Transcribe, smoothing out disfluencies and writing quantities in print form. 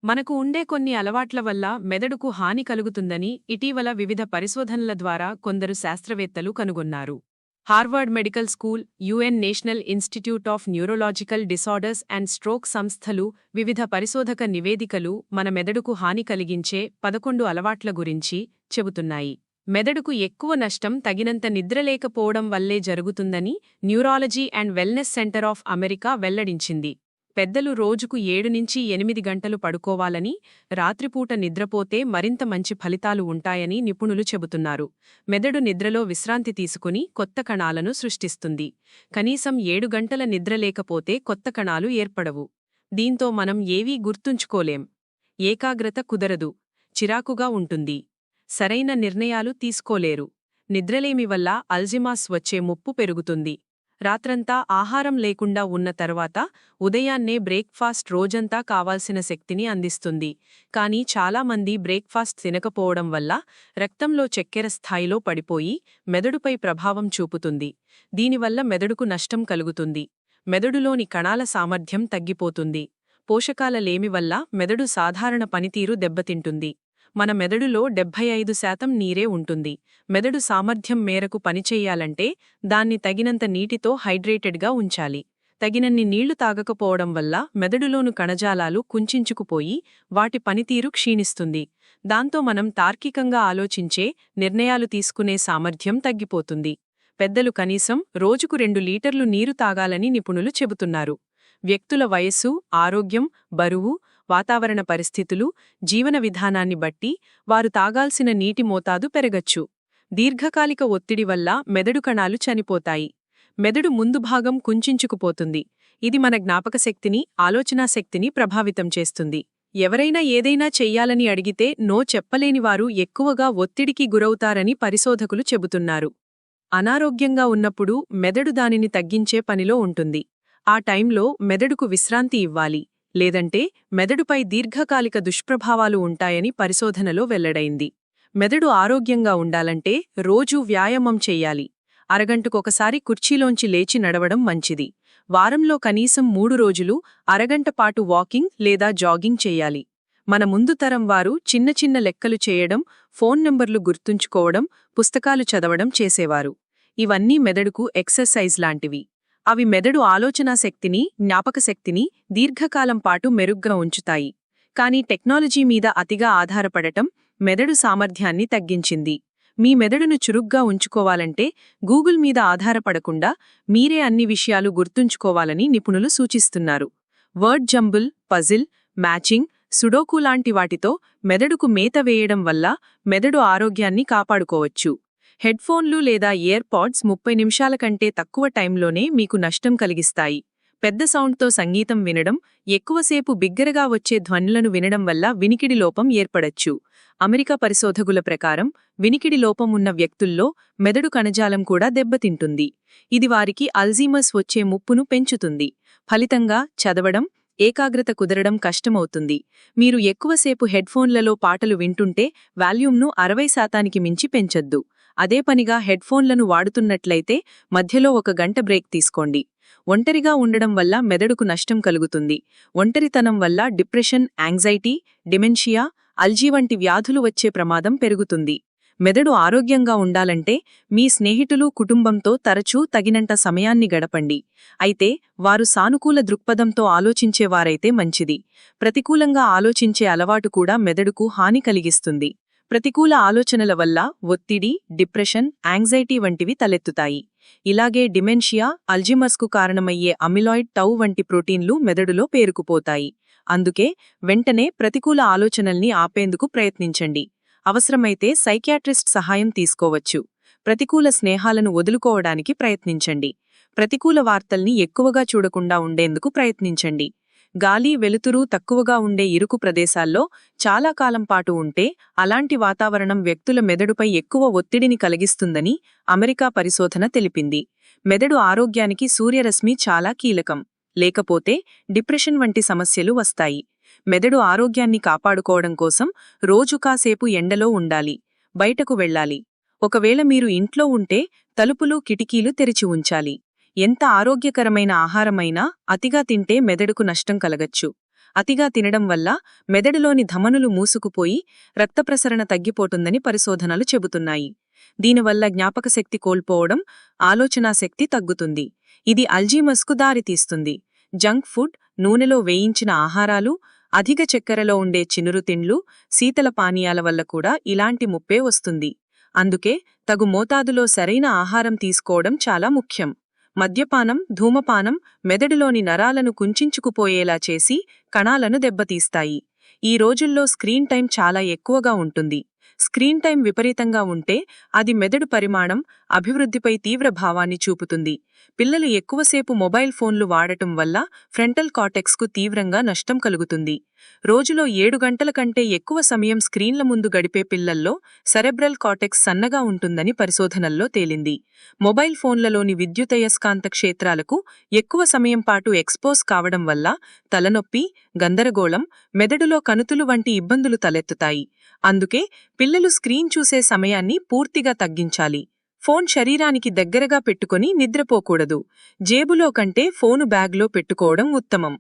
మనకు ఉండే కొన్ని అలవాట్ల వల్ల మెదడుకు హాని కలుగుతుందని ఇటీవల వివిధ పరిశోధనల ద్వారా కొందరు శాస్త్రవేత్తలు కనుగొన్నారు. Harvard medical school, UN national institute of neurological disorders and stroke సంస్థలు వివిధ పరిశోధక నివేదికలు మన మెదడుకు హాని కలిగించే 11 అలవాట్ల గురించి చెబుతున్నాయి. మెదడుకు ఎక్కువ నష్టం తగినంత నిద్రలేకపోవడం వల్లే జరుగుతుందని neurology and wellness centre of America వెల్లడించింది. పెద్దలు రోజుకు 7-8 గంటలు పడుకోవాలని, రాత్రిపూట నిద్రపోతే మరింత మంచి ఫలితాలు ఉంటాయని నిపుణులు చెబుతున్నారు. మెదడు నిద్రలో విశ్రాంతి తీసుకుని కొత్త కణాలను సృష్టిస్తుంది. కనీసం 7 గంటల నిద్ర లేకపోతే కొత్త కణాలు ఏర్పడవు. దీంతో మనం ఏవీ గుర్తుంచుకోలేం. ఏకాగ్రత కుదరదు. చిరాకుగా ఉంటుంది. సరైన నిర్ణయాలు తీసుకోలేరు. నిద్రలేమి వల్ల అల్జిమాస్ వచ్చే ముప్పు పెరుగుతుంది. రాత్రంతా ఆహారం లేకుండా ఉన్న తర్వాత ఉదయాన్నే బ్రేక్ఫాస్ట్ రోజంతా కావాల్సిన శక్తిని అందిస్తుంది. కానీ చాలామంది బ్రేక్ఫాస్ట్ తినకపోవడం వల్ల రక్తంలో చక్కెర స్థాయిలో పడిపోయి మెదడుపై ప్రభావం చూపుతుంది. దీనివల్ల మెదడుకు నష్టం కలుగుతుంది. మెదడులోని కణాల సామర్థ్యం తగ్గిపోతుంది. పోషకాల లేమి వల్ల మెదడు సాధారణ పనితీరు దెబ్బతింటుంది. మన మెదడులో 75% నీరే ఉంటుంది. మెదడు సామర్థ్యం మేరకు పనిచెయ్యాలంటే దాన్ని తగినంత నీటితో హైడ్రేటెడ్గా ఉంచాలి. తగినన్ని నీళ్లు తాగకపోవడం వల్ల మెదడులోను కణజాలాలు కుంచించుకుపోయి వాటి పనితీరు క్షీణిస్తుంది. దాంతో మనం తార్కికంగా ఆలోచించే, నిర్ణయాలు తీసుకునే సామర్థ్యం తగ్గిపోతుంది. పెద్దలు కనీసం రోజుకు 2 లీటర్లు నీరు తాగాలని నిపుణులు చెబుతున్నారు. వ్యక్తుల వయస్సు, ఆరోగ్యం, బరువు, వాతావరణ పరిస్థితులు, జీవన విధానాన్ని బట్టి వారు తాగాల్సిన నీటి మోతాదు పెరగచ్చు. దీర్ఘకాలిక ఒత్తిడి వల్ల మెదడు కణాలు చనిపోతాయి. మెదడు ముందు భాగం కుంచించుకుపోతుంది. ఇది మన జ్ఞాపకశక్తిని, ఆలోచనాశక్తిని ప్రభావితం చేస్తుంది. ఎవరైనా ఏదైనా చెయ్యాలని అడిగితే నో చెప్పలేనివారు ఎక్కువగా ఒత్తిడికి గురవుతారని పరిశోధకులు చెబుతున్నారు. అనారోగ్యంగా ఉన్నప్పుడు మెదడు దానిని తగ్గించే పనిలో ఉంటుంది. ఆ టైంలో మెదడుకు విశ్రాంతి ఇవ్వాలి. లేదంటే మెదడుపై దీర్ఘకాలిక దుష్ప్రభావాలు ఉంటాయని పరిశోధనలో వెల్లడైంది. మెదడు ఆరోగ్యంగా ఉండాలంటే రోజూ వ్యాయామం చెయ్యాలి. అరగంటకొకసారి కుర్చీలోంచి లేచి నడవడం మంచిది. వారంలో కనీసం 3 రోజులు అరగంట పాటు వాకింగ్ లేదా జాగింగ్ చెయ్యాలి. మన ముందు తరం వారు చిన్న చిన్న లెక్కలు చేయడం, ఫోన్ నంబర్లు గుర్తుంచుకోవడం, పుస్తకాలు చదవడం చేసేవారు. ఇవన్నీ మెదడుకు ఎక్సర్సైజ్ లాంటివి. అవి మెదడు ఆలోచనాశక్తిని, జ్ఞాపకశక్తిని దీర్ఘకాలం పాటు మెరుగ్గా ఉంచుతాయి. కానీ టెక్నాలజీ మీద అతిగా ఆధారపడటం మెదడు సామర్థ్యాన్ని తగ్గించింది. మీ మెదడును చురుగ్గా ఉంచుకోవాలంటే గూగుల్ మీద ఆధారపడకుండా మీరే అన్ని విషయాలు గుర్తుంచుకోవాలని నిపుణులు సూచిస్తున్నారు. Word jumble, puzzle, matching, sudoku లాంటి వాటితో మెదడుకు మేత వేయడం వల్ల మెదడు ఆరోగ్యాన్ని కాపాడుకోవచ్చు. హెడ్ఫోన్లు లేదా ఇయర్ పాడ్స్ 30 నిమిషాల కంటే తక్కువ టైంలోనే మీకు నష్టం కలిగిస్తాయి. పెద్ద సౌండ్తో సంగీతం వినడం, ఎక్కువసేపు బిగ్గరగా వచ్చే ధ్వనులను వినడం వల్ల వినికిడి లోపం ఏర్పడచ్చు. అమెరికా పరిశోధకుల ప్రకారం వినికిడి లోపం ఉన్న వ్యక్తుల్లో మెదడు కణజాలం కూడా దెబ్బతింటుంది. ఇది వారికి అల్జీమర్స్ వచ్చే ముప్పును పెంచుతుంది. ఫలితంగా చదవడం, ఏకాగ్రత కుదరడం కష్టమవుతుంది. మీరు ఎక్కువసేపు హెడ్ఫోన్లలో పాటలు వింటుంటే వాల్యూమ్ను 60% మించి పెంచొద్దు. అదే పనిగా హెడ్ఫోన్లను వాడుతున్నట్లయితే మధ్యలో 1 గంట బ్రేక్ తీసుకోండి. ఒంటరిగా ఉండడం వల్ల మెదడుకు నష్టం కలుగుతుంది. ఒంటరితనం వల్ల డిప్రెషన్, యాంగ్జైటీ, డిమెన్షియా, అల్జీ వంటి వ్యాధులు వచ్చే ప్రమాదం పెరుగుతుంది. మెదడు ఆరోగ్యంగా ఉండాలంటే మీ స్నేహితులు, కుటుంబంతో తరచూ తగినంత సమయాన్ని గడపండి. అయితే వారు సానుకూల దృక్పథంతో ఆలోచించేవారైతే మంచిది. ప్రతికూలంగా ఆలోచించే అలవాటు కూడా మెదడుకు హాని కలిగిస్తుంది. ప్రతికూల ఆలోచనల వల్ల ఒత్తిడి, డిప్రెషన్, యాంగ్జైటీ వంటివి తలెత్తుతాయి. ఇలాగే డిమెన్షియా, అల్జిమర్స్కు కారణమయ్యే అమిలాయిడ్ టౌ వంటి ప్రోటీన్లు మెదడులో పేరుకుపోతాయి. అందుకే వెంటనే ప్రతికూల ఆలోచనల్ని ఆపేందుకు ప్రయత్నించండి. అవసరమైతే సైకియాట్రిస్ట్ సహాయం తీసుకోవచ్చు. ప్రతికూల స్నేహాలను వదులుకోవడానికి ప్రయత్నించండి. ప్రతికూల వార్తల్ని ఎక్కువగా చూడకుండా ఉండేందుకు ప్రయత్నించండి. గాలి, వెలుతురు తక్కువగా ఉండే ఇరుకు ప్రదేశాల్లో చాలా కాలం పాటు ఉంటే అలాంటి వాతావరణం వ్యక్తుల మెదడుపై ఎక్కువ ఒత్తిడిని కలిగిస్తుందని అమెరికా పరిశోధన తెలిపింది. మెదడు ఆరోగ్యానికి సూర్యరశ్మి చాలా కీలకం. లేకపోతే డిప్రెషన్ వంటి సమస్యలు వస్తాయి. మెదడు ఆరోగ్యాన్ని కాపాడుకోవడం కోసం రోజు కాసేపు ఎండలో ఉండాలి. బయటకు వెళ్ళాలి. ఒకవేళ మీరు ఇంట్లో ఉంటే తలుపులు, కిటికీలు తెరిచి ఉంచాలి. ఎంత ఆరోగ్యకరమైన ఆహారమైనా అతిగా తింటే మెదడుకు నష్టం కలగచ్చు. అతిగా తినడం వల్ల మెదడులోని ధమనులు మూసుకుపోయి రక్తప్రసరణ తగ్గిపోతుందని పరిశోధనలు చెబుతున్నాయి. దీనివల్ల జ్ఞాపకశక్తి కోల్పోవడం, ఆలోచనాశక్తి తగ్గుతుంది. ఇది అల్జీమర్స్కు దారితీస్తుంది. జంక్ ఫుడ్, నూనెలో వేయించిన ఆహారాలు, అధిక చక్కెరలో ఉండే చినురు తిండ్లు, శీతల పానీయాల వల్ల కూడా ఇలాంటి ముప్పే వస్తుంది. అందుకే తగు మోతాదులో సరైన ఆహారం తీసుకోవడం చాలా ముఖ్యం. మద్యపానం, ధూమపానం మెదడులోని నరాలను కుంచించుకుపోయేలా చేసి కణాలను దెబ్బతీస్తాయి. ఈ రోజుల్లో స్క్రీన్ టైం చాలా ఎక్కువగా ఉంటుంది. స్క్రీన్ టైం విపరీతంగా ఉంటే అది మెదడు పరిమాణం, అభివృద్ధిపై తీవ్ర భావాన్ని చూపుతుంది. పిల్లలు ఎక్కువసేపు మొబైల్ ఫోన్లు వాడటం వల్ల ఫ్రంటల్ కార్టెక్స్కు తీవ్రంగా నష్టం కలుగుతుంది. రోజులో 7 గంటల కంటే ఎక్కువ సమయం స్క్రీన్ల ముందు గడిపే పిల్లల్లో సెరెబ్రల్ కార్టెక్స్ సన్నగా ఉంటుందని పరిశోధనల్లో తేలింది. మొబైల్ ఫోన్లలోని విద్యుదయస్కాంత క్షేత్రాలకు ఎక్కువ సమయం పాటు ఎక్స్పోజ్ కావడం వల్ల తలనొప్పి, గందరగోళం, మెదడులో కణుతులు వంటి ఇబ్బందులు తలెత్తుతాయి. అందుకే పిల్లలు స్క్రీన్ చూసే సమయాన్ని పూర్తిగా తగ్గించాలి. ఫోన్ శరీరానికి దగ్గరగా పెట్టుకొని నిద్రపోకూడదు. జేబులో కంటే ఫోను బ్యాగ్లో పెట్టుకోవడం ఉత్తమం.